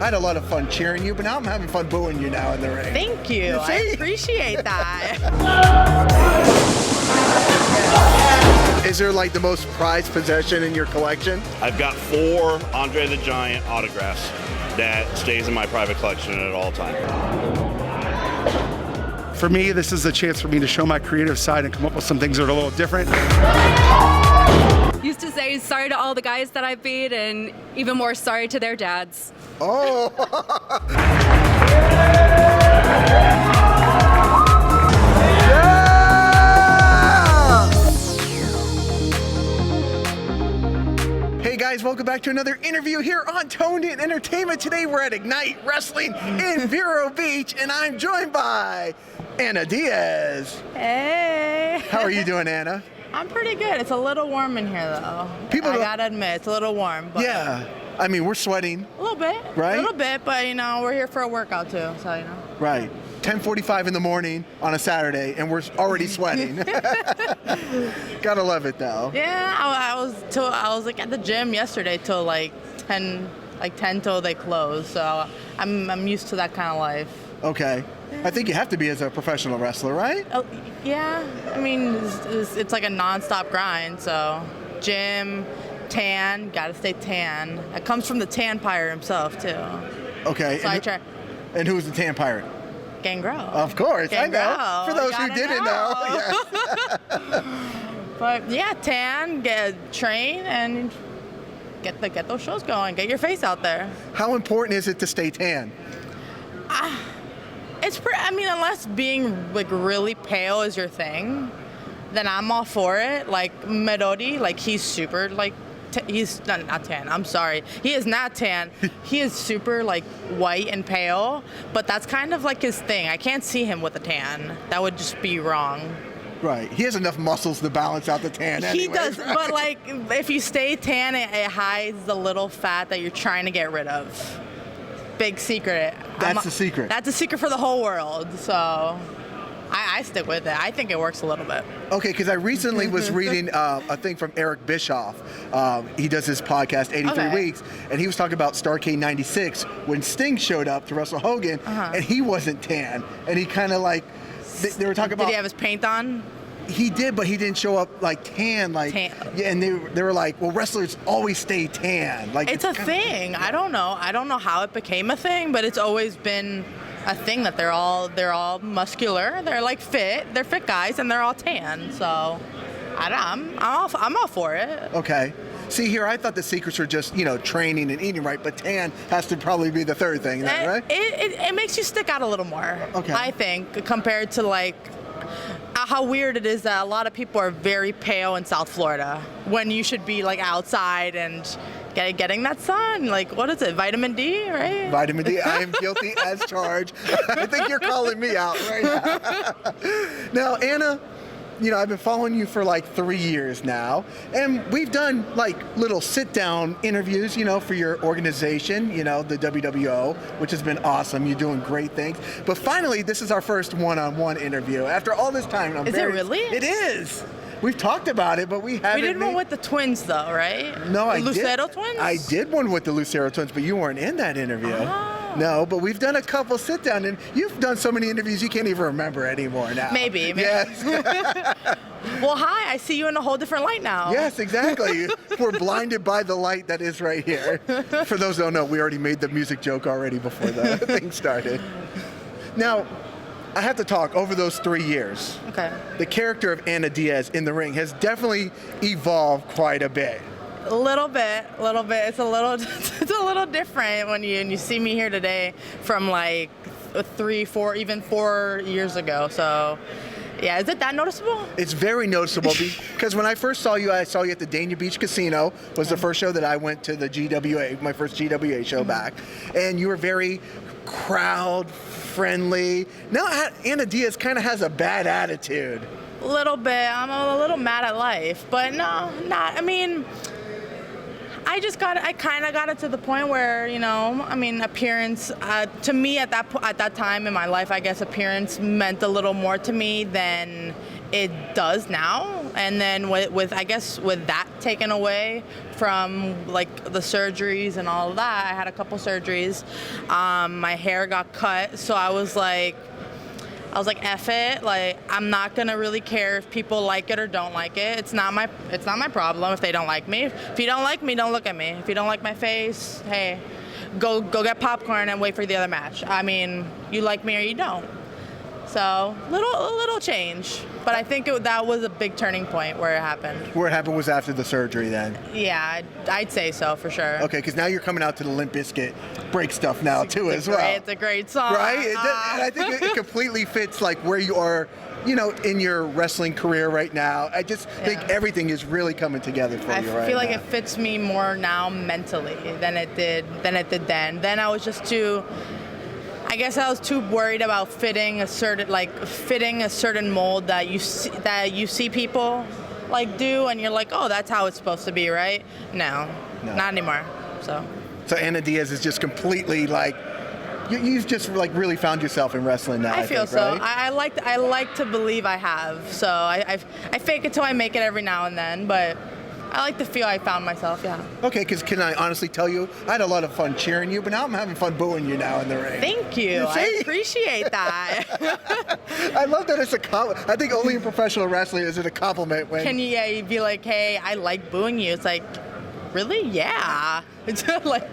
had a lot of fun cheering you, but now I'm having fun booing you now in the ring. Thank you. I appreciate that. Is there like the most prized possession in your collection? I've got 4 Andre the Giant autographs that stays in my private collection at all times. For me, this is a chance for me to show my creative side and come up with some things that are a little different. Used to say sorry to all the guys that I've beat and even more sorry to their dads. Oh! Hey guys, welcome back to another interview here on Toned In Entertainment. Today we're at Ignite Wrestling in Vero Beach, and I'm joined by Anna Diaz. Hey. How are you doing, Anna? I'm pretty good. It's a little warm in here, though. I gotta admit, it's a little warm. But yeah. I mean, we're sweating. A little bit. Right? A little bit, but, you know, we're here for a workout, too, so, you know. Right. 10:45 in the morning on a Saturday, and we're already sweating. Gotta love it, though. Yeah, I was like at the gym yesterday till like 10 till they close. So I'm used to that kind of life. Okay. I think you have to be as a professional wrestler, right? Yeah. I mean, it's like a nonstop grind. So gym, tan, gotta stay tan. It comes from the tan pirate himself too. Okay. So I try. And who's the tan pirate? Gangrel. Of course, Gangrel. I know. For those who didn't know. Yes. But yeah, tan, train, and get those shows going. Get your face out there. How important is it to stay tan? I mean, unless being like really pale is your thing, then I'm all for it. Like Melody, like he's super like. He's not tan. I'm sorry. He is not tan. He is super like white and pale, but that's kind of like his thing. I can't see him with a tan. That would just be wrong. Right. He has enough muscles to balance out the tan anyway. He does, right? but like if you stay tan, it hides the little fat that you're trying to get rid of. Big secret. That's the secret. That's a secret for the whole world. So I stick with it. I think it works a little bit. Okay, because I recently was reading a thing from Eric Bischoff. He does his podcast, 83 Weeks, and he was talking about Starrcade 96 when Sting showed up to wrestle Hogan, and he wasn't tan. And he kind of like, they were talking about... Did he have his paint on? He did, but he didn't show up like tan. Yeah, and they were like, well, wrestlers always stay tan. Like it's a thing. I don't know. I don't know how it became a thing, but it's always been a thing that they're all muscular. They're like fit. They're fit guys, and they're all tan. So I'm all for it. Okay. See here, I thought the secrets were just training and eating right, but tan has to probably be the third thing, right? It makes you stick out a little more. Okay. I think compared to like how weird it is that a lot of people are very pale in South Florida when you should be like outside and getting that sun. Like, what is it? Vitamin D, right? Vitamin D. I am guilty as charged. I think you're calling me out right now. Now, Anna, I've been following you for like 3 years now, and we've done like little sit-down interviews, for your organization, the WWO, which has been awesome. You're doing great things. But finally, this is our first one-on-one interview. After all this time, Is it really? It is. We've talked about it, but we haven't. We did one with the twins, though, right? No, I did. Lucero twins? I did one with the Lucero twins, but you weren't in that interview. Oh. No, but we've done a couple sit-down, and you've done so many interviews you can't even remember anymore now. Maybe. Yes. Well, hi. I see you in a whole different light now. Yes, exactly. We're blinded by the light that is right here. For those who don't know, we already made the music joke already before the thing started. Now, I have to talk over those 3 years. Okay. The character of Anna Diaz in the ring has definitely evolved quite a bit. A little bit. It's a little different when you see me here today from like 3, 4, even 4 years ago. So, yeah, is it that noticeable? It's very noticeable because when I first saw you, I saw you at the Dania Beach Casino. Was the first show that I went to the GWA, my first GWA show back, and you were very crowd friendly. Now Anna Diaz kind of has a bad attitude. A little bit. I'm a little mad at life, but no, not. I mean, I kind of got it to the point where, appearance, to me at that time in my life, I guess appearance meant a little more to me than it does now. And then with I guess with that taken away from like the surgeries and all of that, I had a couple surgeries. My hair got cut, so I was like, F it. Like, I'm not gonna really care if people like it or don't like it. It's not my problem if they don't like me. If you don't like me, don't look at me. If you don't like my face, hey, go get popcorn and wait for the other match. I mean, you like me or you don't. So a little change, but I think that was a big turning point where it happened. Where it happened was after the surgery then? Yeah, I'd say so for sure. Okay, because now you're coming out to the Limp Bizkit break stuff now too as well. It's a great song. Right? And I think it completely fits like where you are, you know, in your wrestling career right now. I just think everything is really coming together for you right now. I feel like it fits me more now mentally than it did then. Then I was just too worried about fitting a certain mold that you see people like do, and you're like, oh, that's how it's supposed to be, right? No, not anymore. So Anna Diaz is just completely like, you've just like really found yourself in wrestling now. I feel think, so. Right? I like to believe I have. So I fake it till I make it every now and then, but I like to feel I found myself, yeah. Okay, because can I honestly tell you, I had a lot of fun cheering you, but now I'm having fun booing you now in the ring. Thank you. I appreciate that. I love that it's a compliment. I think only in professional wrestling is it a compliment when... Can you be like, hey, I like booing you. It's like, really? Yeah. It's like...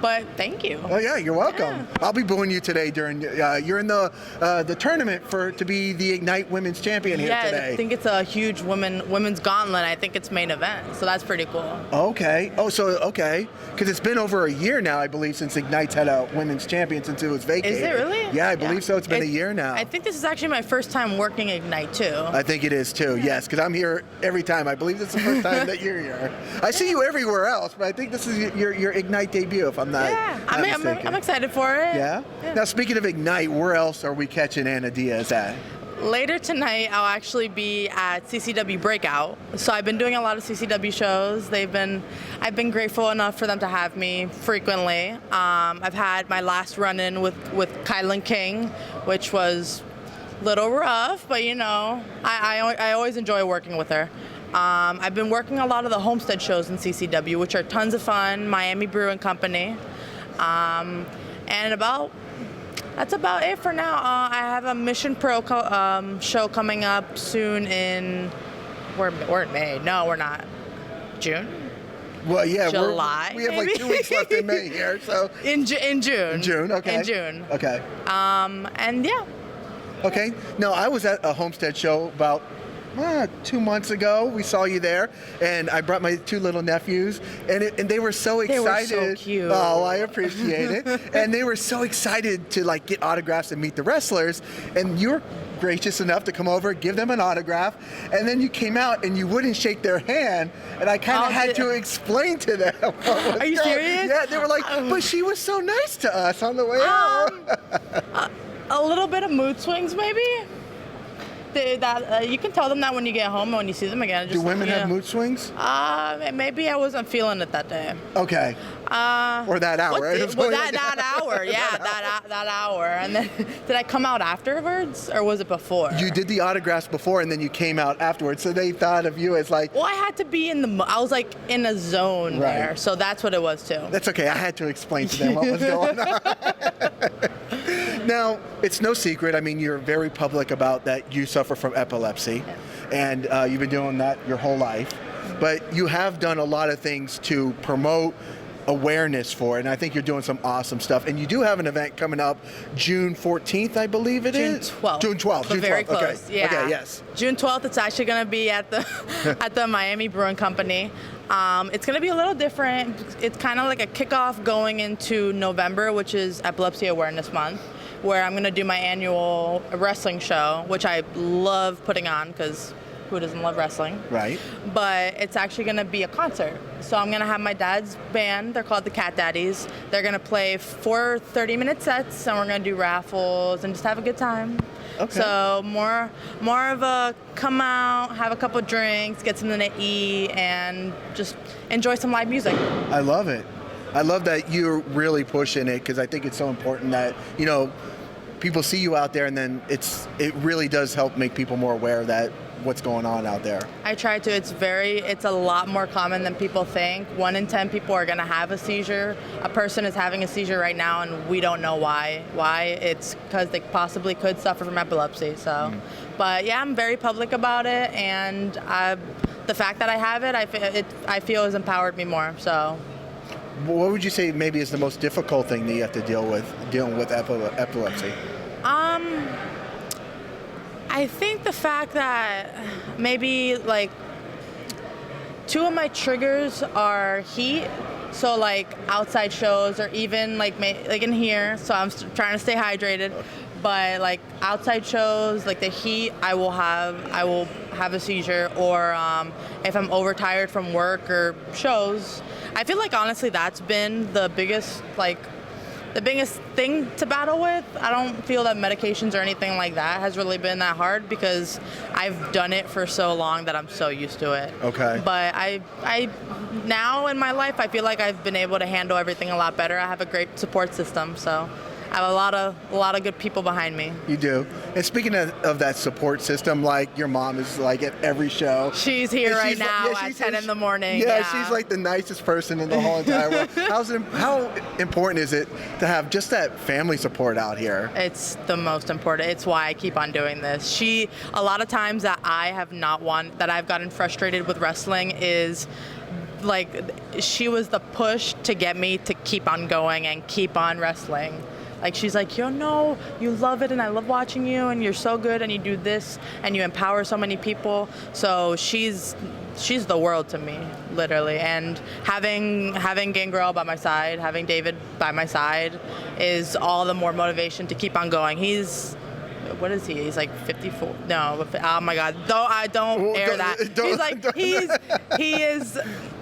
But thank you. Oh yeah, you're welcome. Yeah. I'll be booing you today during. You're in the tournament to be the Ignite Women's Champion here today. Yeah, I think it's a huge women's gauntlet. I think it's main event, so that's pretty cool. Okay. Okay. Because it's been over a year now, I believe, since Ignite's had a women's champion since it was vacated. Is it really? Yeah, I believe so. It's been a year now. I think this is actually my first time working Ignite too. I think it is too. Yes, because I'm here every time. I believe it's the first time that you're here. I see you everywhere else, but I think this is your Ignite debut, if I'm not. Yeah, I'm excited for it. Yeah? Now, speaking of Ignite, where else are we catching Anna Diaz at? Later tonight, I'll actually be at CCW Breakout. So I've been doing a lot of CCW shows. I've been grateful enough for them to have me frequently. I've had my last run-in with Kylan King, which was a little rough, but you know, I always enjoy working with her. I've been working a lot of the Homestead shows in CCW, which are tons of fun, Miami Brewing Company. And that's about it for now. I have a Mission Pro show coming up soon we're in May. No, we're not. June? Well, yeah, July, we have like 2 weeks left in May here, so. In June. In June, okay. In June. Okay. And yeah. Okay. No, I was at a Homestead show about 2 months ago. We saw you there, and I brought my 2 little nephews, and they were so excited. They were so cute. Oh, I appreciate it. And they were so excited to like get autographs and meet the wrestlers, and you were gracious enough to come over, give them an autograph, and then you came out and you wouldn't shake their hand, and I kind of had to explain to them what was Are you serious? Yeah, they were like, but she was so nice to us on the way out. A little bit of mood swings, maybe. You can tell them that when you get home and when you see them again. Do women have mood swings? Maybe I wasn't feeling it that day. Okay. Or that hour. That hour, yeah, that hour. And then, did I come out afterwards, or was it before? You did the autographs before, and then you came out afterwards. So they thought of you as like. Well, I had to be I was like in a zone there, so that's what it was too. That's okay. I had to explain to them what was going on. Now, it's no secret. I mean, you're very public about that you suffer from epilepsy, and you've been doing that your whole life. But you have done a lot of things to promote awareness for it, and I think you're doing some awesome stuff. And you do have an event coming up June 14th, I believe it is? June 12th. June 12th. So very close, okay. yeah. Okay, yes. June 12th, it's actually going to be at the Miami Brewing Company. It's going to be a little different. It's kind of like a kickoff going into November, which is Epilepsy Awareness Month, where I'm going to do my annual wrestling show, which I love putting on because who doesn't love wrestling? Right. But it's actually going to be a concert. So I'm going to have my dad's band. They're called the Cat Daddies. They're going to play 4 30-minute sets, and we're going to do raffles and just have a good time. Okay. So more of a come out, have a couple drinks, get something to eat, and just enjoy some live music. I love it. I love that you're really pushing it, because I think it's so important that, you know, people see you out there, and then it really does help make people more aware that what's going on out there? I try to. It's a lot more common than people think. 1 in 10 people are going to have a seizure. A person is having a seizure right now, and we don't know why. It's because they possibly could suffer from epilepsy. So, but yeah, I'm very public about it, and the fact that I have it, I feel has empowered me more. So. What would you say maybe is the most difficult thing that you have to dealing with epilepsy? I think the fact that maybe like 2 of my triggers are heat, so like outside shows or even like in here. So I'm trying to stay hydrated, but like outside shows, like the heat, I will have a seizure, or if I'm overtired from work or shows. I feel like honestly that's been the biggest thing to battle with. I don't feel that medications or anything like that has really been that hard because I've done it for so long that I'm so used to it. Okay. But I now in my life, I feel like I've been able to handle everything a lot better. I have a great support system, so I have a lot of good people behind me. You do. And speaking of that support system, like your mom is like at every show. She's here right now at 10 in the morning. Yeah, she's like the nicest person in the whole entire world. How important is it to have just that family support out here? It's the most important. It's why I keep on doing this. A lot of times that I have not won, that I've gotten frustrated with wrestling is like she was the push to get me to keep on going and keep on wrestling. Like she's like, you love it and I love watching you and you're so good and you do this and you empower so many people. So she's the world to me, literally. And having Gangrel by my side, having David by my side is all the more motivation to keep on going. What is he? He's like 54. No, oh my God! Don't air that.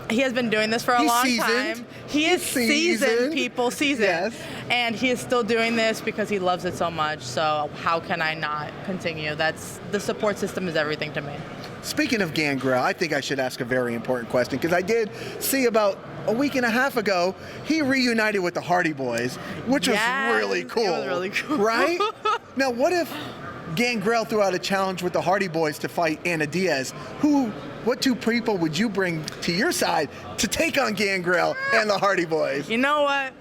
He has been doing this for a long time. He is seasoned, people, seasoned. Yes. And he is still doing this because he loves it so much. So how can I not continue? The support system is everything to me. Speaking of Gangrel, I think I should ask a very important question because I did see about a week and a half ago, he reunited with the Hardy Boys, which was really cool. It was really cool. Right? Now, what if Gangrel threw out a challenge with the Hardy Boys to fight Anna Diaz? What 2 people would you bring to your side to take on Gangrel and the Hardy Boys? You know what?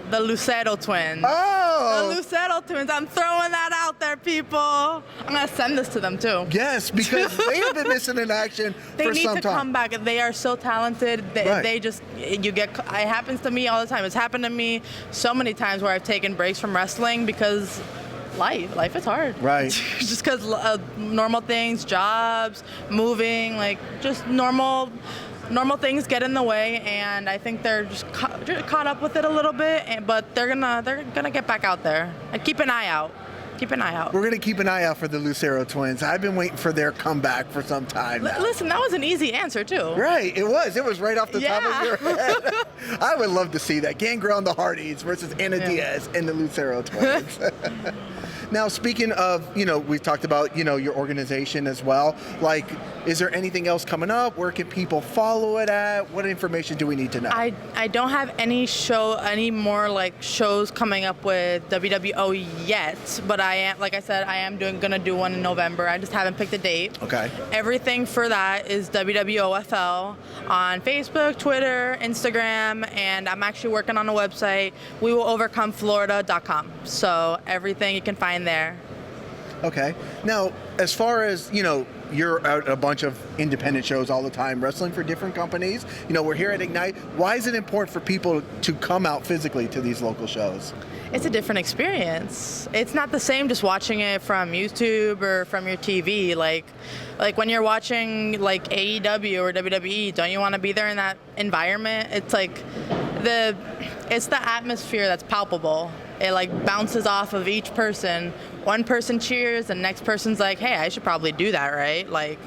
The Lucero twins. Oh! The Lucero twins. I'm throwing that out there, people. I'm going to send this to them, too. Yes, because they have been missing in action for some time. They need to come back. They are so talented. It happens to me all the time. It's happened to me so many times where I've taken breaks from wrestling because life is hard. Right. Just because normal things, jobs, moving, like just normal things get in the way, and I think they're just caught up with it a little bit. But they're gonna get back out there. And keep an eye out. We're going to keep an eye out for the Lucero twins. I've been waiting for their comeback for some time now. Listen, that was an easy answer, too. Right, it was. It was right off the top of your head. I would love to see that. Gangrel and the Hardys versus Anna Diaz and the Lucero twins. Now, speaking of, we've talked about, your organization as well. Like, is there anything else coming up? Where can people follow it at? What information do we need to know? I don't have any more like shows coming up with WWO yet, but I am, like I said, gonna do one in November. I just haven't picked a date. Okay. Everything for that is WWOFL on Facebook, Twitter, Instagram, and I'm actually working on a website, wewillovercomeflorida.com. So everything you can find there. Okay. Now, as far as, you're at a bunch of independent shows all the time, wrestling for different companies. We're here at Ignite. Why is it important for people to come out physically to these local shows? It's a different experience. It's not the same just watching it from YouTube or from your TV. Like when you're watching like AEW or WWE, don't you want to be there in that environment? It's like it's the atmosphere that's palpable. It like bounces off of each person. One person cheers, and the next person's like, hey, I should probably do that, right? Like,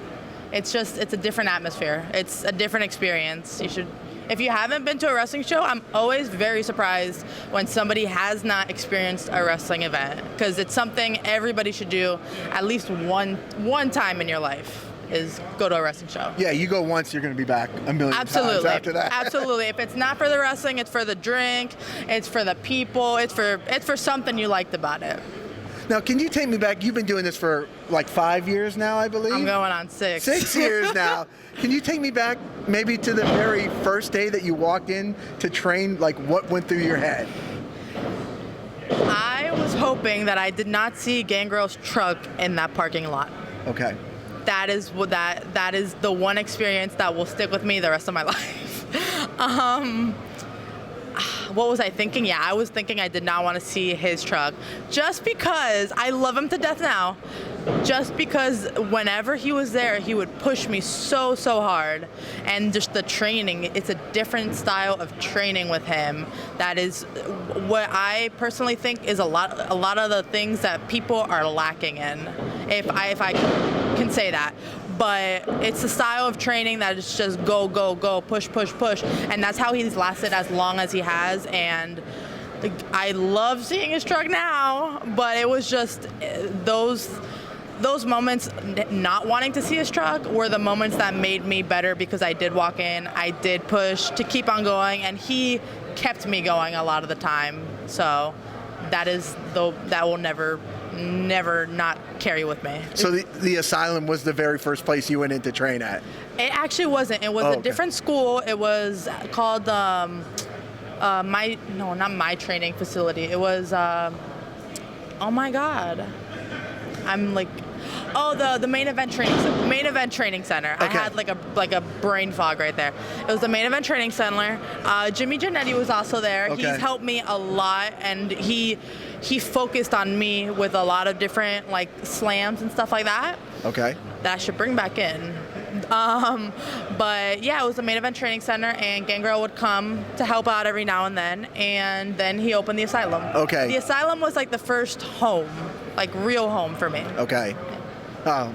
it's a different atmosphere. It's a different experience. If you haven't been to a wrestling show, I'm always very surprised when somebody has not experienced a wrestling event, because it's something everybody should do at least one time in your life. Is go to a wrestling show. Yeah, you go once, you're going to be back a million times after that. Absolutely. If it's not for the wrestling, it's for the drink, it's for the people, it's for something you liked about it. Now, can you take me back? You've been doing this for like 5 years now, I believe. I'm going on 6. 6 years now. Can you take me back maybe to the very first day that you walked in to train? Like, what went through your head? I was hoping that I did not see Gangrel's truck in that parking lot. Okay. That is the one experience that will stick with me the rest of my life. What was I thinking? Yeah, I was thinking I did not want to see his truck. Just because I love him to death now. Just because whenever he was there, he would push me so hard. And just the training, it's a different style of training with him. That is what I personally think is a lot of the things that people are lacking in. If I can say that. But it's a style of training that is just go, push. And that's how he's lasted as long as he has. And I love seeing his truck now, but it was just those moments not wanting to see his truck were the moments that made me better, because I did walk in, I did push to keep on going, and he kept me going a lot of the time. So that will never not carry with me. So the Asylum was the very first place you went in to train at? It actually wasn't. It was a different school. It was called not my training facility. It was oh my God. I'm like, the main event training center. Okay. I had like a brain fog right there. It was the main event training center. Jimmy Giannetti was also there. Okay. He's helped me a lot, and he focused on me with a lot of different like slams and stuff like that. Okay. That I should bring back in. But yeah, it was the main event training center, and Gangrel would come to help out every now and then he opened the Asylum. Okay. The Asylum was like the first home, like real home for me. Okay. Oh,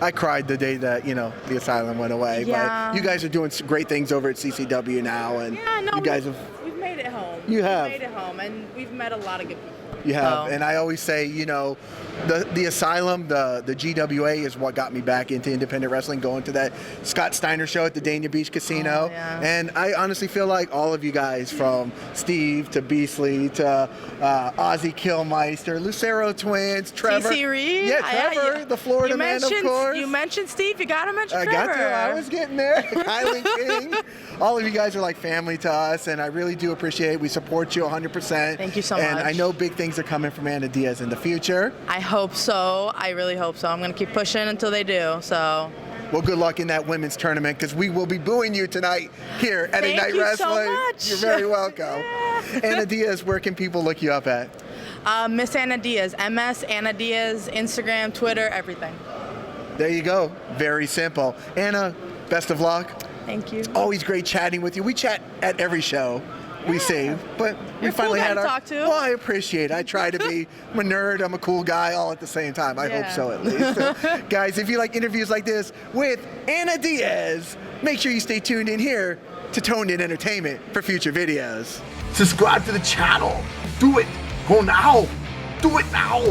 I cried the day that, the Asylum went away. Yeah. But you guys are doing some great things over at CCW now, and Yeah, no, you guys we've made it home. You have. We've made it home, and we've met a lot of good people. You have, So. and I always say, the Asylum, the GWA is what got me back into independent wrestling, going to that Scott Steiner show at the Dania Beach Casino. Oh, yeah. And I honestly feel like all of you guys, from Steve to Beasley to Ozzy Killmeister, Lucero Twins, Trevor. CC Reed. Yeah, Trevor, the Florida man, of course. You mentioned Steve. You got to mention I Trevor. got to. I was getting there. Kylie King. All of you guys are like family to us, and I really do appreciate it. We support you 100%. Thank you so and much. I know big things are coming from Anna Diaz in the future. I hope so. I really hope so. I'm going to keep pushing until they do. So. Well, good luck in that women's tournament, because we will be booing you tonight here at Thank Ignite you Wrestling. so much. You're very welcome. Anna Diaz, where can people look you up at? Miss Anna Diaz, MS Anna Diaz, Instagram, Twitter, everything. There you go. Very simple. Anna, best of luck. Thank you. Always great chatting with you. We chat at every show we see, but we You're a finally cool guy had to our. talk to. Well, I appreciate it. I try to be. I'm a nerd. I'm a cool guy, all at the same time. I hope Yeah. so, at least. Guys, if you like interviews like this with Anna Diaz, make sure you stay tuned in here to Toned In Entertainment for future videos. Subscribe to the channel. Do it. Go now. Do it now.